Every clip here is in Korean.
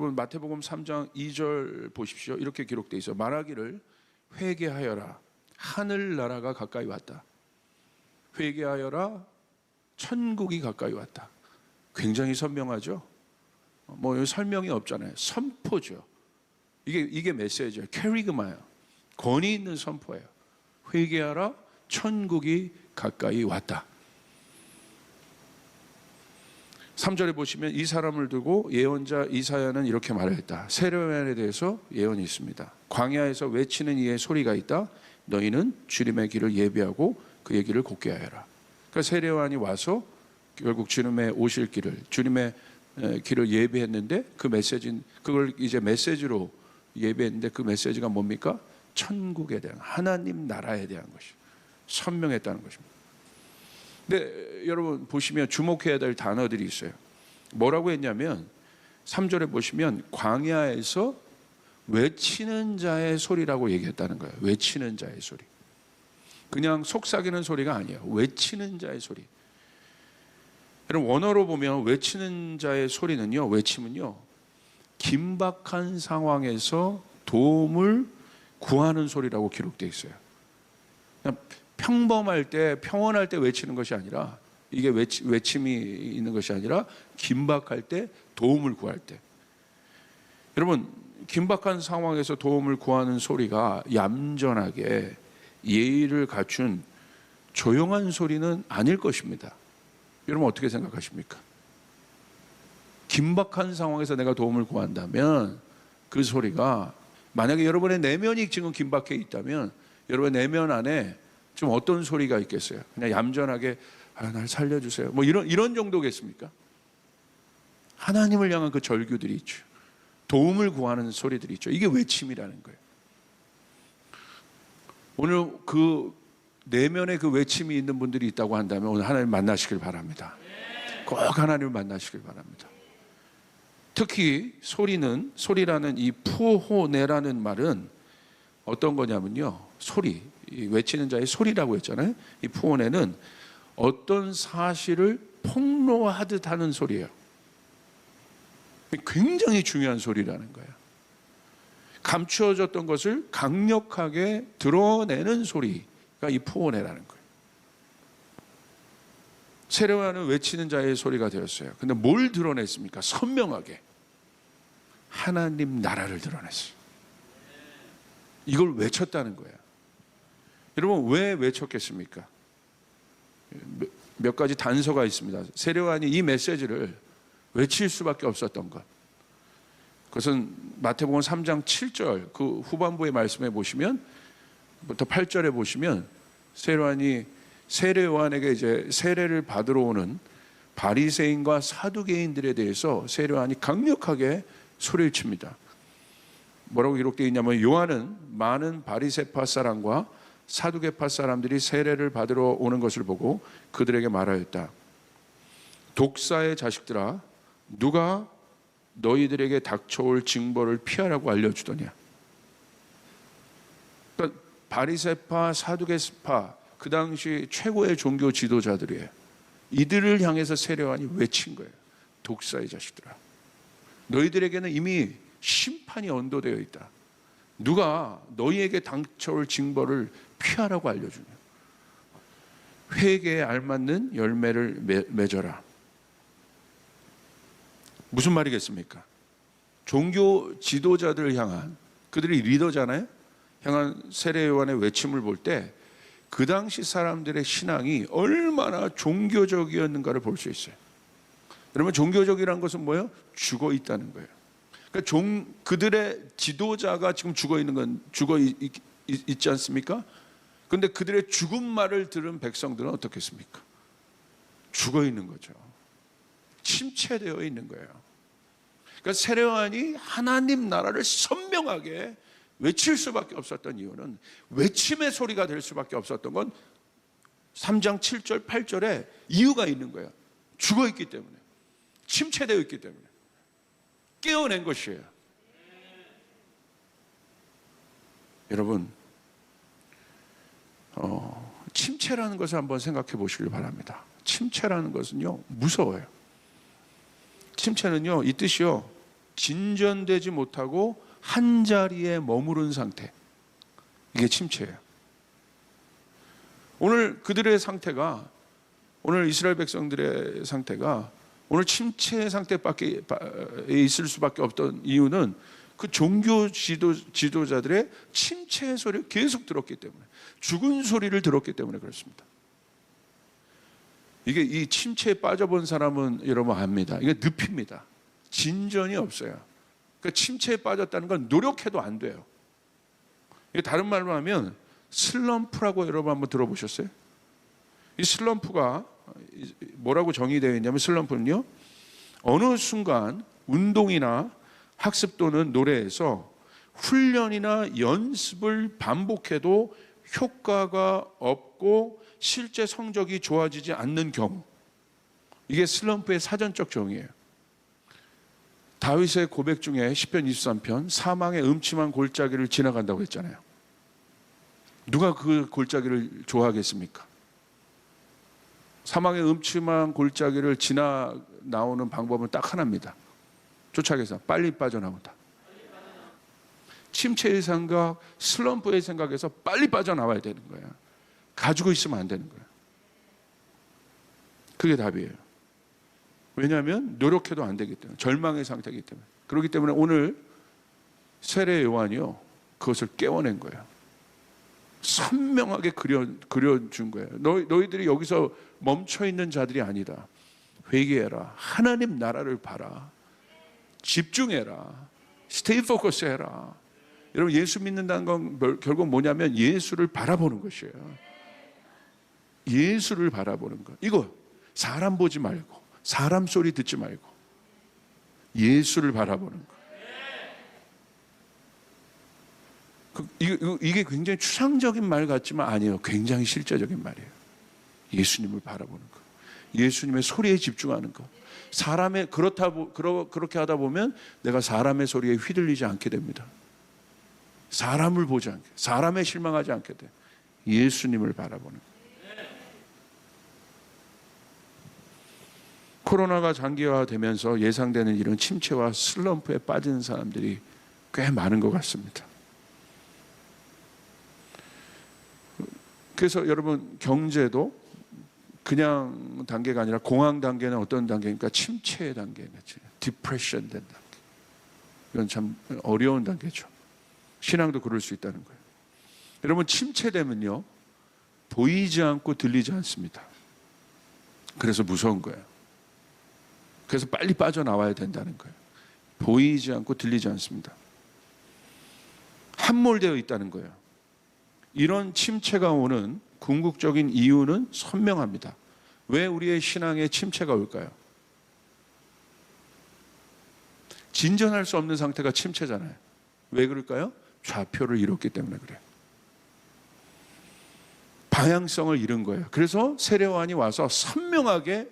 여러분 마태복음 3장 2절 보십시오. 이렇게 기록되어 있어요. 말하기를 회개하여라, 하늘나라가 가까이 왔다. 회개하여라, 천국이 가까이 왔다. 굉장히 선명하죠. 뭐 설명이 없잖아요. 선포죠. 이게 메시지예요. 캐리그마예요. 권위 있는 선포예요. 회개하라, 천국이 가까이 왔다. 3절에 보시면 이 사람을 두고 예언자 이사야는 이렇게 말했다. 세례요한에 대해서 예언이 있습니다. 광야에서 외치는 이의 소리가 있다. 너희는 주님의 길을 예비하고 그의 길을 곧게 하여라. 그러니까 세례요한이 와서 결국 주님의 오실 길을, 주님의 길을 예비했는데 그 메시지, 그걸 이제 메시지로 예비했는데 그 메시지가 뭡니까? 천국에 대한, 하나님 나라에 대한 것이 선명했다는 것입니다. 근데 여러분 보시면 주목해야 될 단어들이 있어요. 뭐라고 했냐면 3절에 보시면 광야에서 외치는 자의 소리라고 얘기했다는 거예요. 외치는 자의 소리. 그냥 속삭이는 소리가 아니에요. 외치는 자의 소리. 여러분 원어로 보면 외치는 자의 소리는요, 외침은요, 긴박한 상황에서 도움을 구하는 소리라고 기록되어 있어요. 그냥 평범할 때, 평온할 때 외치는 것이 아니라, 이게 외침이 있는 것이 아니라 긴박할 때, 도움을 구할 때. 여러분 긴박한 상황에서 도움을 구하는 소리가 얌전하게 예의를 갖춘 조용한 소리는 아닐 것입니다. 여러분 어떻게 생각하십니까? 긴박한 상황에서 내가 도움을 구한다면 그 소리가, 만약에 여러분의 내면이 지금 긴박해 있다면 여러분의 내면 안에 좀 어떤 소리가 있겠어요? 그냥 얌전하게 날 살려주세요, 뭐 이런 정도겠습니까? 하나님을 향한 그 절규들이 있죠. 도움을 구하는 소리들이 있죠. 이게 외침이라는 거예요. 오늘 그 내면에 그 외침이 있는 분들이 있다고 한다면 오늘 하나님 만나시길 바랍니다. 꼭 하나님을 만나시길 바랍니다. 특히 소리라는 이 푸호네라는 말은 어떤 거냐면요, 소리, 이 외치는 자의 소리라고 했잖아요. 이 푸호네는 어떤 사실을 폭로하듯 하는 소리예요. 굉장히 중요한 소리라는 거예요. 감추어졌던 것을 강력하게 드러내는 소리가 이 푸호네라는 거예요. 세례요한은 외치는 자의 소리가 되었어요. 근데 뭘 드러냈습니까? 선명하게 하나님 나라를 드러냈어요. 이걸 외쳤다는 거예요. 여러분 왜 외쳤겠습니까? 몇 가지 단서가 있습니다. 세례요한이 이 메시지를 외칠 수밖에 없었던 것, 그것은 마태복음 3장 7절 그 후반부의 말씀에 보시면, 부터 8절에 보시면 세례요한에게 이제 세례를 받으러 오는 바리새인과 사두개인들에 대해서 세례요한이 강력하게 소리를 칩니다. 뭐라고 기록되어 있냐면, 요한은 많은 바리새파 사람과 사두개파 사람들이 세례를 받으러 오는 것을 보고 그들에게 말하였다. 독사의 자식들아, 누가 너희들에게 닥쳐올 징벌을 피하라고 알려주더냐. 그러니까 바리새파, 사두개파, 그 당시 최고의 종교 지도자들이에요. 이들을 향해서 세례요한이 외친 거예요. 독사의 자식들아, 너희들에게는 이미 심판이 언도되어 있다. 누가 너희에게 닥쳐올 징벌을 피하라고 알려주냐. 회개에 알맞는 열매를 맺어라. 무슨 말이겠습니까? 종교 지도자들을 향한, 그들이 리더잖아요, 향한 세례요한의 외침을 볼 때 그 당시 사람들의 신앙이 얼마나 종교적이었는가를 볼 수 있어요. 여러분 종교적이라는 것은 뭐예요? 죽어 있다는 거예요. 그러니까 그들의 지도자가 지금 죽어 있지 않습니까? 그런데 그들의 죽은 말을 들은 백성들은 어떻겠습니까? 죽어 있는 거죠. 침체되어 있는 거예요. 그러니까 세례요한이 하나님 나라를 선명하게 외칠 수밖에 없었던 이유는, 외침의 소리가 될 수밖에 없었던 건 3장 7절 8절에 이유가 있는 거예요. 죽어 있기 때문에, 침체되어 있기 때문에 깨어낸 것이에요. 여러분 침체라는 것을 한번 생각해 보시길 바랍니다. 침체라는 것은요 무서워요. 침체는요 이 뜻이요, 진전되지 못하고 한 자리에 머무른 상태. 이게 침체예요. 오늘 그들의 상태가, 오늘 이스라엘 백성들의 상태가 오늘 침체 상태밖에 있을 수밖에 없던 이유는 그 종교 지도자들의 침체의 소리를 계속 들었기 때문에, 죽은 소리를 들었기 때문에 그렇습니다. 이게 이 침체에 빠져본 사람은 여러분 압니다. 이게 늪입니다. 진전이 없어요. 그러니까 침체에 빠졌다는 건 노력해도 안 돼요. 이게 다른 말로 하면 슬럼프라고 여러분 한번 들어보셨어요? 이 슬럼프가 뭐라고 정의되어 있냐면, 슬럼프는요, 어느 순간 운동이나 학습 또는 노래에서 훈련이나 연습을 반복해도 효과가 없고 실제 성적이 좋아지지 않는 경우, 이게 슬럼프의 사전적 정의예요. 다윗의 고백 중에 시편 23편, 사망의 음침한 골짜기를 지나간다고 했잖아요. 누가 그 골짜기를 좋아하겠습니까? 사망의 음침한 골짜기를 지나 나오는 방법은 딱 하나입니다. 쫓아가서 빨리 빠져나온다. 침체의 생각, 슬럼프의 생각에서 빨리 빠져나와야 되는 거야. 가지고 있으면 안 되는 거야. 그게 답이에요. 왜냐하면 노력해도 안 되기 때문에, 절망의 상태이기 때문에. 그렇기 때문에 오늘 세례 요한이요, 그것을 깨워낸 거예요. 선명하게 그려준 거예요. 너희들이 여기서 멈춰있는 자들이 아니다. 회개해라. 하나님 나라를 봐라. 집중해라. 스테이 포커스 해라. 여러분, 예수 믿는다는 건 결국 뭐냐면 예수를 바라보는 것이에요. 예수를 바라보는 것. 이거 사람 보지 말고, 사람 소리 듣지 말고 예수를 바라보는 것. 이게 굉장히 추상적인 말 같지만 아니에요. 굉장히 실제적인 말이에요. 예수님을 바라보는 것. 예수님의 소리에 집중하는 것. 그렇게 하다 보면 내가 사람의 소리에 휘둘리지 않게 됩니다. 사람을 보지 않게, 사람에 실망하지 않게 돼. 예수님을 바라보는 것. 코로나가 장기화되면서 예상되는 이런 침체와 슬럼프에 빠지는 사람들이 꽤 많은 것 같습니다. 그래서 여러분, 경제도 그냥 단계가 아니라 공황 단계는 어떤 단계입니까? 침체의 단계겠죠. 디프레션 된 단계. 이건 참 어려운 단계죠. 신앙도 그럴 수 있다는 거예요. 여러분, 침체되면요, 보이지 않고 들리지 않습니다. 그래서 무서운 거예요. 그래서 빨리 빠져나와야 된다는 거예요. 보이지 않고 들리지 않습니다. 함몰되어 있다는 거예요. 이런 침체가 오는 궁극적인 이유는 선명합니다. 왜 우리의 신앙에 침체가 올까요? 진전할 수 없는 상태가 침체잖아요. 왜 그럴까요? 좌표를 잃었기 때문에 그래요. 방향성을 잃은 거예요. 그래서 세례요한이 와서 선명하게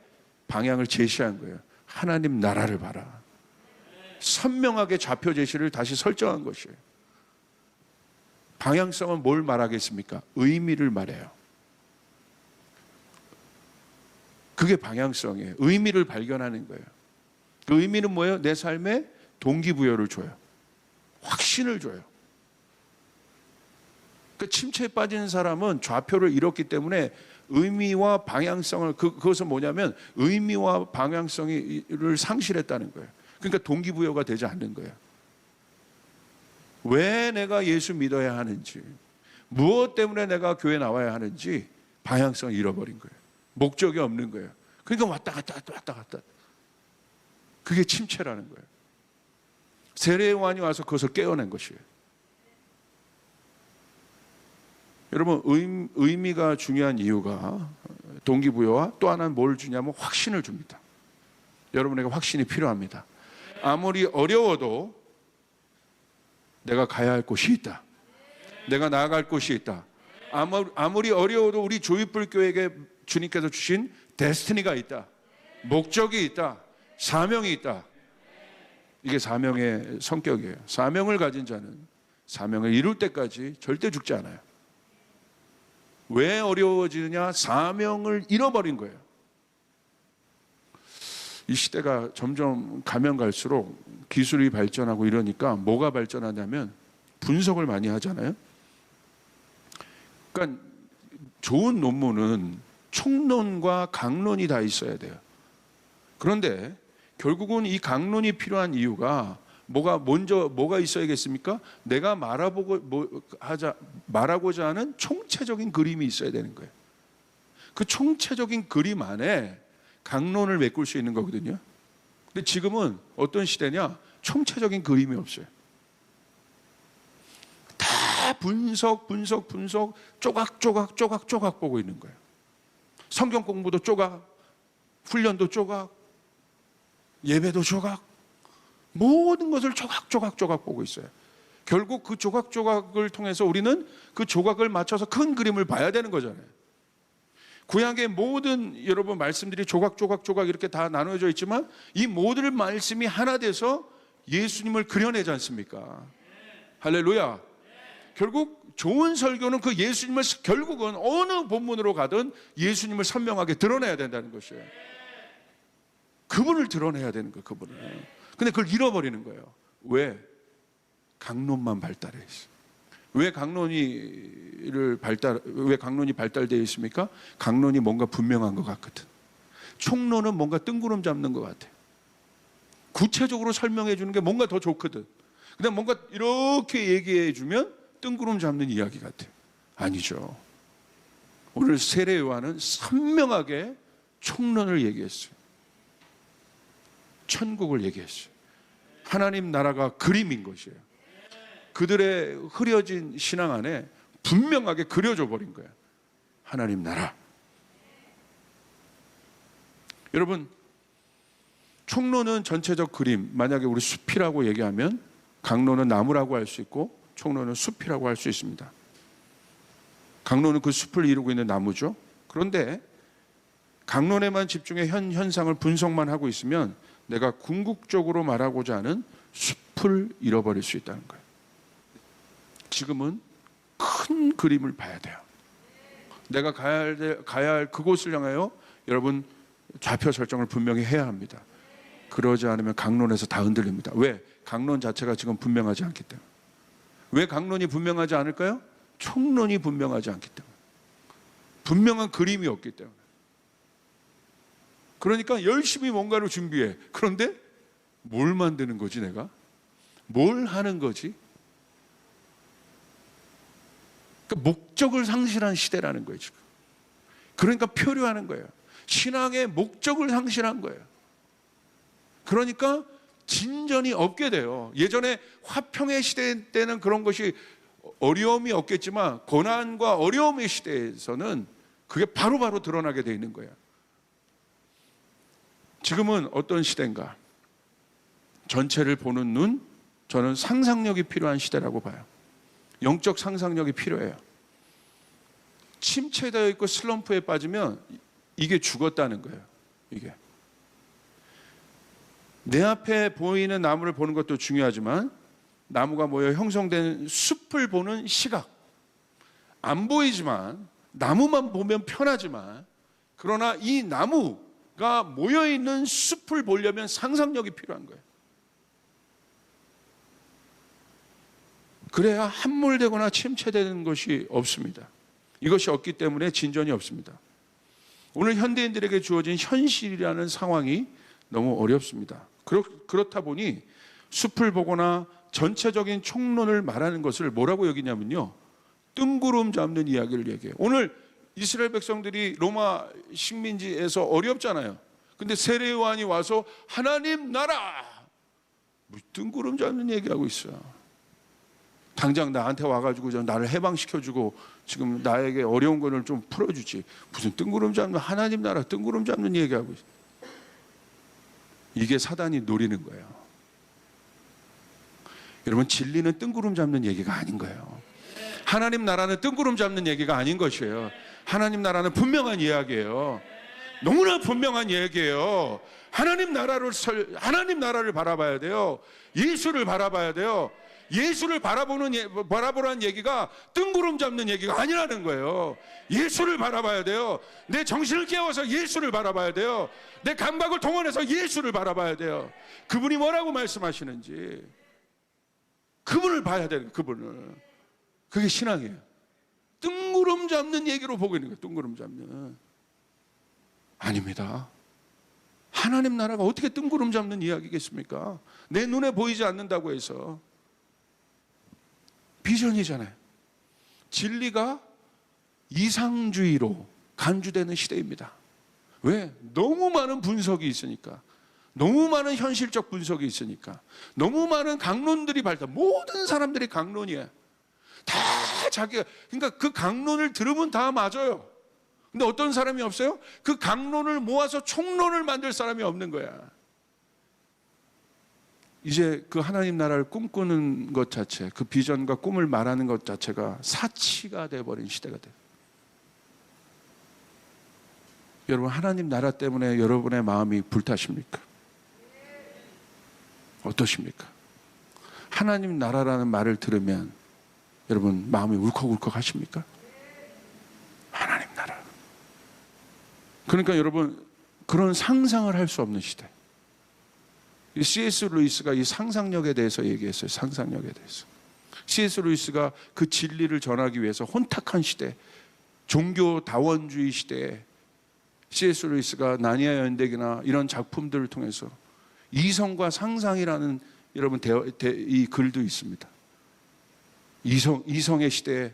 방향을 제시한 거예요. 하나님 나라를 봐라. 선명하게 좌표 제시를 다시 설정한 것이에요. 방향성은 뭘 말하겠습니까? 의미를 말해요. 그게 방향성이에요. 의미를 발견하는 거예요. 그 의미는 뭐예요? 내 삶에 동기부여를 줘요. 확신을 줘요. 그 침체에 빠진 사람은 좌표를 잃었기 때문에 의미와 방향성을, 그것은 뭐냐면 의미와 방향성을 상실했다는 거예요. 그러니까 동기부여가 되지 않는 거예요. 왜 내가 예수 믿어야 하는지, 무엇 때문에 내가 교회 나와야 하는지 방향성을 잃어버린 거예요. 목적이 없는 거예요. 그러니까 왔다 갔다. 그게 침체라는 거예요. 세례요한이 와서 그것을 깨어낸 것이에요. 여러분, 의미가 중요한 이유가 동기부여와 또 하나는 뭘 주냐면 확신을 줍니다. 여러분에게 확신이 필요합니다. 아무리 어려워도 내가 가야 할 곳이 있다. 내가 나아갈 곳이 있다. 아무리 어려워도 우리 조이풀교회에게 주님께서 주신 데스티니가 있다. 목적이 있다. 사명이 있다. 이게 사명의 성격이에요. 사명을 가진 자는 사명을 이룰 때까지 절대 죽지 않아요. 왜 어려워지느냐? 사명을 잃어버린 거예요. 이 시대가 점점 가면 갈수록 기술이 발전하고 이러니까 뭐가 발전하냐면 분석을 많이 하잖아요. 그러니까 좋은 논문은 총론과 강론이 다 있어야 돼요. 그런데 결국은 이 강론이 필요한 이유가 뭐가 있어야겠습니까? 내가 말하고자 하는 총체적인 그림이 있어야 되는 거예요. 그 총체적인 그림 안에 강론을 메꿀 수 있는 거거든요. 근데 지금은 어떤 시대냐? 총체적인 그림이 없어요. 다 분석, 조각 보고 있는 거예요. 성경 공부도 조각, 훈련도 조각, 예배도 조각, 모든 것을 조각 보고 있어요. 결국 그 조각을 통해서 우리는 그 조각을 맞춰서 큰 그림을 봐야 되는 거잖아요. 구약의 모든 여러분 말씀들이 조각 이렇게 다 나눠져 있지만 이 모든 말씀이 하나 돼서 예수님을 그려내지 않습니까? 할렐루야. 결국 좋은 설교는 그 예수님을 결국은 어느 본문으로 가든 예수님을 선명하게 드러내야 된다는 것이에요. 그분을 드러내야 되는 거예요. 그분을. 근데 그걸 잃어버리는 거예요. 왜? 강론만 발달해 있어요. 왜 강론이 발달되어 있습니까? 강론이 뭔가 분명한 것 같거든. 총론은 뭔가 뜬구름 잡는 것 같아요. 구체적으로 설명해 주는 게 뭔가 더 좋거든. 근데 뭔가 이렇게 얘기해 주면 뜬구름 잡는 이야기 같아요. 아니죠. 오늘 세례 요한은 선명하게 총론을 얘기했어요. 천국을 얘기했어요. 하나님 나라가 그림인 것이에요. 그들의 흐려진 신앙 안에 분명하게 그려져 버린 거예요. 하나님 나라. 여러분, 총론은 전체적 그림. 만약에 우리 숲이라고 얘기하면 강론은 나무라고 할 수 있고 총론은 숲이라고 할 수 있습니다. 강론은 그 숲을 이루고 있는 나무죠. 그런데 강론에만 집중해 현상을 분석만 하고 있으면 내가 궁극적으로 말하고자 하는 숲을 잃어버릴 수 있다는 거예요. 지금은 큰 그림을 봐야 돼요. 내가 가야 할 그곳을 향하여 여러분 좌표 설정을 분명히 해야 합니다. 그러지 않으면 강론에서 다 흔들립니다. 왜? 강론 자체가 지금 분명하지 않기 때문에. 왜 강론이 분명하지 않을까요? 총론이 분명하지 않기 때문에. 분명한 그림이 없기 때문에. 그러니까 열심히 뭔가를 준비해. 그런데 뭘 만드는 거지 내가? 뭘 하는 거지? 그러니까 목적을 상실한 시대라는 거예요 지금. 그러니까 표류하는 거예요. 신앙의 목적을 상실한 거예요. 그러니까 진전이 없게 돼요. 예전에 화평의 시대 때는 그런 것이 어려움이 없겠지만 고난과 어려움의 시대에서는 그게 바로바로 드러나게 돼 있는 거예요. 지금은 어떤 시대인가? 전체를 보는 눈, 저는 상상력이 필요한 시대라고 봐요. 영적 상상력이 필요해요. 침체되어 있고 슬럼프에 빠지면 이게 죽었다는 거예요. 이게. 내 앞에 보이는 나무를 보는 것도 중요하지만 나무가 모여 형성된 숲을 보는 시각. 안 보이지만 나무만 보면 편하지만 그러나 이 나무가 모여있는 숲을 보려면 상상력이 필요한 거예요. 그래야 함몰되거나 침체되는 것이 없습니다. 이것이 없기 때문에 진전이 없습니다. 오늘 현대인들에게 주어진 현실이라는 상황이 너무 어렵습니다. 그렇다 보니 숲을 보거나 전체적인 총론을 말하는 것을 뭐라고 여기냐면요, 뜬구름 잡는 이야기를 얘기해요. 오늘 이스라엘 백성들이 로마 식민지에서 어렵잖아요. 근데 세례 요한이 와서 하나님 나라, 뭐 뜬구름 잡는 얘기하고 있어요. 당장 나한테 와가지고 나를 해방시켜주고 지금 나에게 어려운 거를 좀 풀어주지, 무슨 뜬구름 잡는, 하나님 나라 뜬구름 잡는 얘기하고 있어요. 이게 사단이 노리는 거예요. 여러분, 진리는 뜬구름 잡는 얘기가 아닌 거예요. 하나님 나라는 뜬구름 잡는 얘기가 아닌 것이에요. 하나님 나라는 분명한 이야기예요. 너무나 분명한 얘기예요. 하나님 나라를 바라봐야 돼요. 예수를 바라봐야 돼요. 예수를 바라보라는 얘기가 뜬구름 잡는 얘기가 아니라는 거예요. 예수를 바라봐야 돼요. 내 정신을 깨워서 예수를 바라봐야 돼요. 내 감각을 동원해서 예수를 바라봐야 돼요. 그분이 뭐라고 말씀하시는지 그분을 봐야 돼요. 그분을. 그게 신앙이에요. 뜬구름 잡는 얘기로 보고 있는 거예요. 뜬구름 잡는. 아닙니다. 하나님 나라가 어떻게 뜬구름 잡는 이야기겠습니까? 내 눈에 보이지 않는다고 해서. 비전이잖아요. 진리가 이상주의로 간주되는 시대입니다. 왜? 너무 많은 분석이 있으니까. 너무 많은 현실적 분석이 있으니까. 너무 많은 강론들이 모든 사람들이 강론이에요. 다 자기가, 그러니까 그 강론을 들으면 다 맞아요. 근데 어떤 사람이 없어요? 그 강론을 모아서 총론을 만들 사람이 없는 거야. 이제 그 하나님 나라를 꿈꾸는 것 자체, 그 비전과 꿈을 말하는 것 자체가 사치가 돼버린 시대가 돼요. 여러분, 하나님 나라 때문에 여러분의 마음이 불타십니까? 어떠십니까? 하나님 나라라는 말을 들으면 여러분 마음이 울컥울컥 하십니까? 하나님 나라. 그러니까 여러분, 그런 상상을 할 수 없는 시대. C.S. 루이스가 이 상상력에 대해서 얘기했어요. 상상력에 대해서. C.S. 루이스가 그 진리를 전하기 위해서 혼탁한 시대, 종교 다원주의 시대에 C.S. 루이스가 나니아 연대기나 이런 작품들을 통해서 이성과 상상이라는 여러분 이 글도 있습니다. 이성의 시대에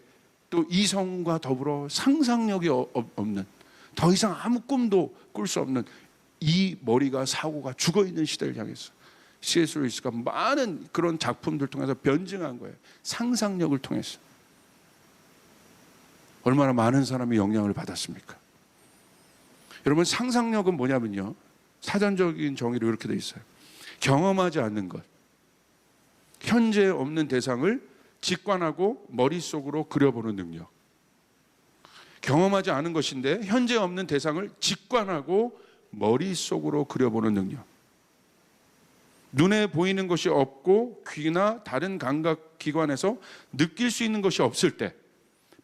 또 이성과 더불어 상상력이 없는, 더 이상 아무 꿈도 꿀 수 없는 이 머리가 사고가 죽어있는 시대를 향해서 C.S. 루이스가 많은 그런 작품들 통해서 변증한 거예요. 상상력을 통해서. 얼마나 많은 사람이 영향을 받았습니까? 여러분, 상상력은 뭐냐면요, 사전적인 정의로 이렇게 돼 있어요. 경험하지 않는 것, 현재 없는 대상을 직관하고 머릿속으로 그려보는 능력. 경험하지 않은 것인데 현재 없는 대상을 직관하고 머릿속으로 그려보는 능력. 눈에 보이는 것이 없고 귀나 다른 감각기관에서 느낄 수 있는 것이 없을 때,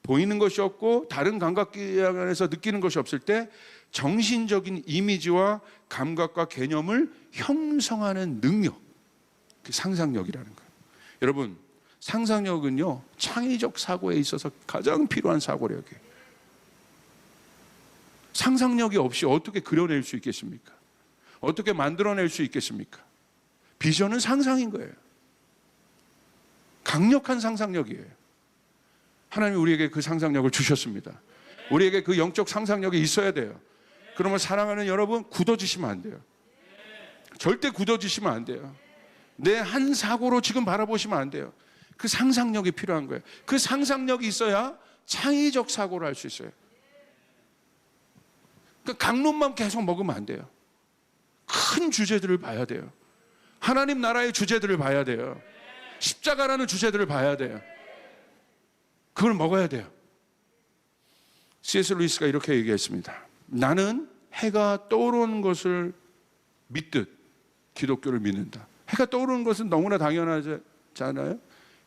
보이는 것이 없고 다른 감각기관에서 느끼는 것이 없을 때 정신적인 이미지와 감각과 개념을 형성하는 능력, 그 상상력이라는 거예요. 여러분, 상상력은요, 창의적 사고에 있어서 가장 필요한 사고력이에요. 상상력이 없이 어떻게 그려낼 수 있겠습니까? 어떻게 만들어낼 수 있겠습니까? 비전은 상상인 거예요. 강력한 상상력이에요. 하나님이 우리에게 그 상상력을 주셨습니다. 우리에게 그 영적 상상력이 있어야 돼요. 그러면 사랑하는 여러분, 굳어지시면 안 돼요. 절대 굳어지시면 안 돼요. 내 한 사고로 지금 바라보시면 안 돼요. 그 상상력이 필요한 거예요. 그 상상력이 있어야 창의적 사고를 할 수 있어요. 그 강론만 계속 먹으면 안 돼요. 큰 주제들을 봐야 돼요. 하나님 나라의 주제들을 봐야 돼요. 십자가라는 주제들을 봐야 돼요. 그걸 먹어야 돼요. C.S. 루이스가 이렇게 얘기했습니다. 나는 해가 떠오르는 것을 믿듯 기독교를 믿는다. 해가 떠오르는 것은 너무나 당연하잖아요.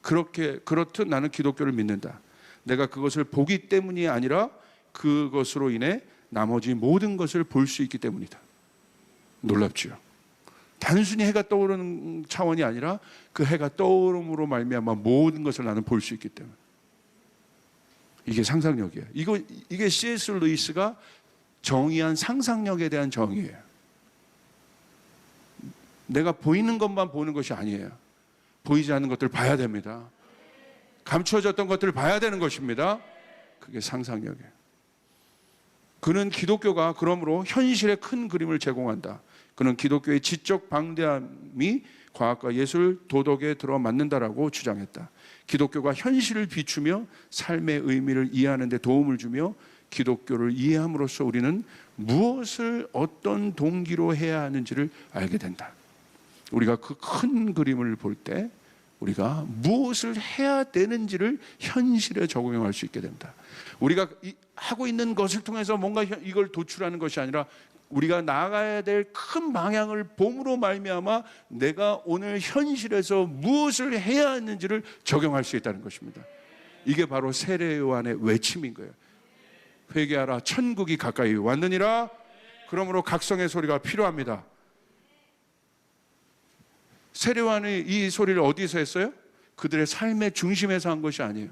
그렇듯 나는 기독교를 믿는다. 내가 그것을 보기 때문이 아니라 그것으로 인해 나머지 모든 것을 볼 수 있기 때문이다. 놀랍지요. 단순히 해가 떠오르는 차원이 아니라 그 해가 떠오름으로 말미암아 모든 것을 나는 볼 수 있기 때문에. 이게 상상력이에요. 이게 C.S. 루이스가 정의한 상상력에 대한 정의예요. 내가 보이는 것만 보는 것이 아니에요. 보이지 않는 것들을 봐야 됩니다. 감추어졌던 것들을 봐야 되는 것입니다. 그게 상상력이에요. 그는 기독교가 그러므로 현실의 큰 그림을 제공한다. 그는 기독교의 지적 방대함이 과학과 예술, 도덕에 들어맞는다라고 주장했다. 기독교가 현실을 비추며 삶의 의미를 이해하는 데 도움을 주며 기독교를 이해함으로써 우리는 무엇을 어떤 동기로 해야 하는지를 알게 된다. 우리가 그 큰 그림을 볼 때 우리가 무엇을 해야 되는지를 현실에 적용할 수 있게 됩니다. 우리가 하고 있는 것을 통해서 뭔가 이걸 도출하는 것이 아니라 우리가 나아가야 될 큰 방향을 봄으로 말미암아 내가 오늘 현실에서 무엇을 해야 하는지를 적용할 수 있다는 것입니다. 이게 바로 세례 요한의 외침인 거예요. 회개하라, 천국이 가까이 왔느니라. 그러므로 각성의 소리가 필요합니다. 세례 요한이 이 소리를 어디서 했어요? 그들의 삶의 중심에서 한 것이 아니에요.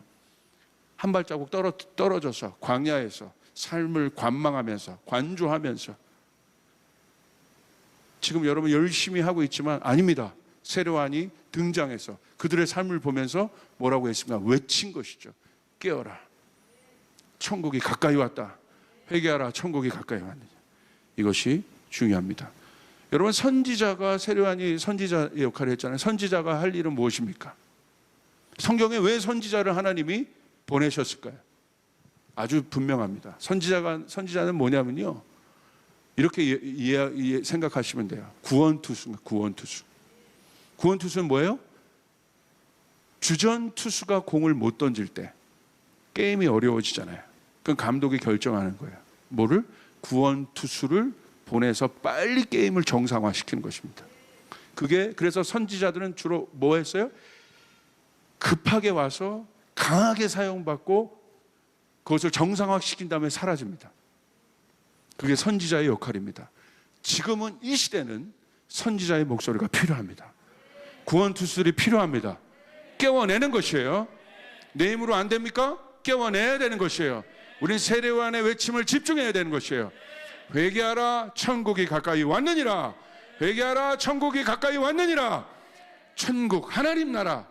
한 발자국 떨어져서 광야에서 삶을 관망하면서 관조하면서. 지금 여러분 열심히 하고 있지만 아닙니다. 세례 요한이 등장해서 그들의 삶을 보면서 뭐라고 했습니까? 외친 것이죠. 깨어라, 천국이 가까이 왔다. 회개하라, 천국이 가까이 왔느냐. 이것이 중요합니다. 여러분, 선지자가, 세례 요한이 선지자의 역할을 했잖아요. 선지자가 할 일은 무엇입니까? 성경에 왜 선지자를 하나님이 보내셨을까요? 아주 분명합니다. 선지자는 뭐냐면요, 이렇게 생각하시면 돼요. 구원투수입니다. 구원투수는 뭐예요? 주전투수가 공을 못 던질 때 게임이 어려워지잖아요. 그럼 감독이 결정하는 거예요. 뭐를? 구원투수를 보내서 빨리 게임을 정상화시키는 것입니다. 그래서 선지자들은 주로 뭐 했어요? 급하게 와서 강하게 사용받고 그것을 정상화시킨 다음에 사라집니다. 그게 선지자의 역할입니다. 지금은 이 시대는 선지자의 목소리가 필요합니다. 구원투수들이 필요합니다. 깨워내는 것이에요. 내 힘으로 안 됩니까? 깨워내야 되는 것이에요. 우린 세례 요한의 외침을 집중해야 되는 것이에요. 회개하라, 천국이 가까이 왔느니라. 회개하라, 천국이 가까이 왔느니라. 천국, 하나님 나라,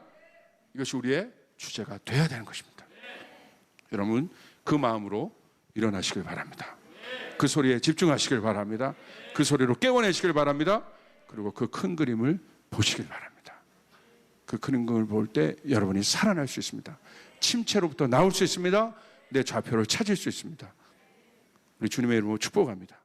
이것이 우리의 주제가 돼야 되는 것입니다. 여러분, 그 마음으로 일어나시길 바랍니다. 그 소리에 집중하시길 바랍니다. 그 소리로 깨워내시길 바랍니다. 그리고 그 큰 그림을 보시길 바랍니다. 그 큰 그림을 볼 때 여러분이 살아날 수 있습니다. 침체로부터 나올 수 있습니다. 내 좌표를 찾을 수 있습니다. 우리 주님의 이름으로 축복합니다.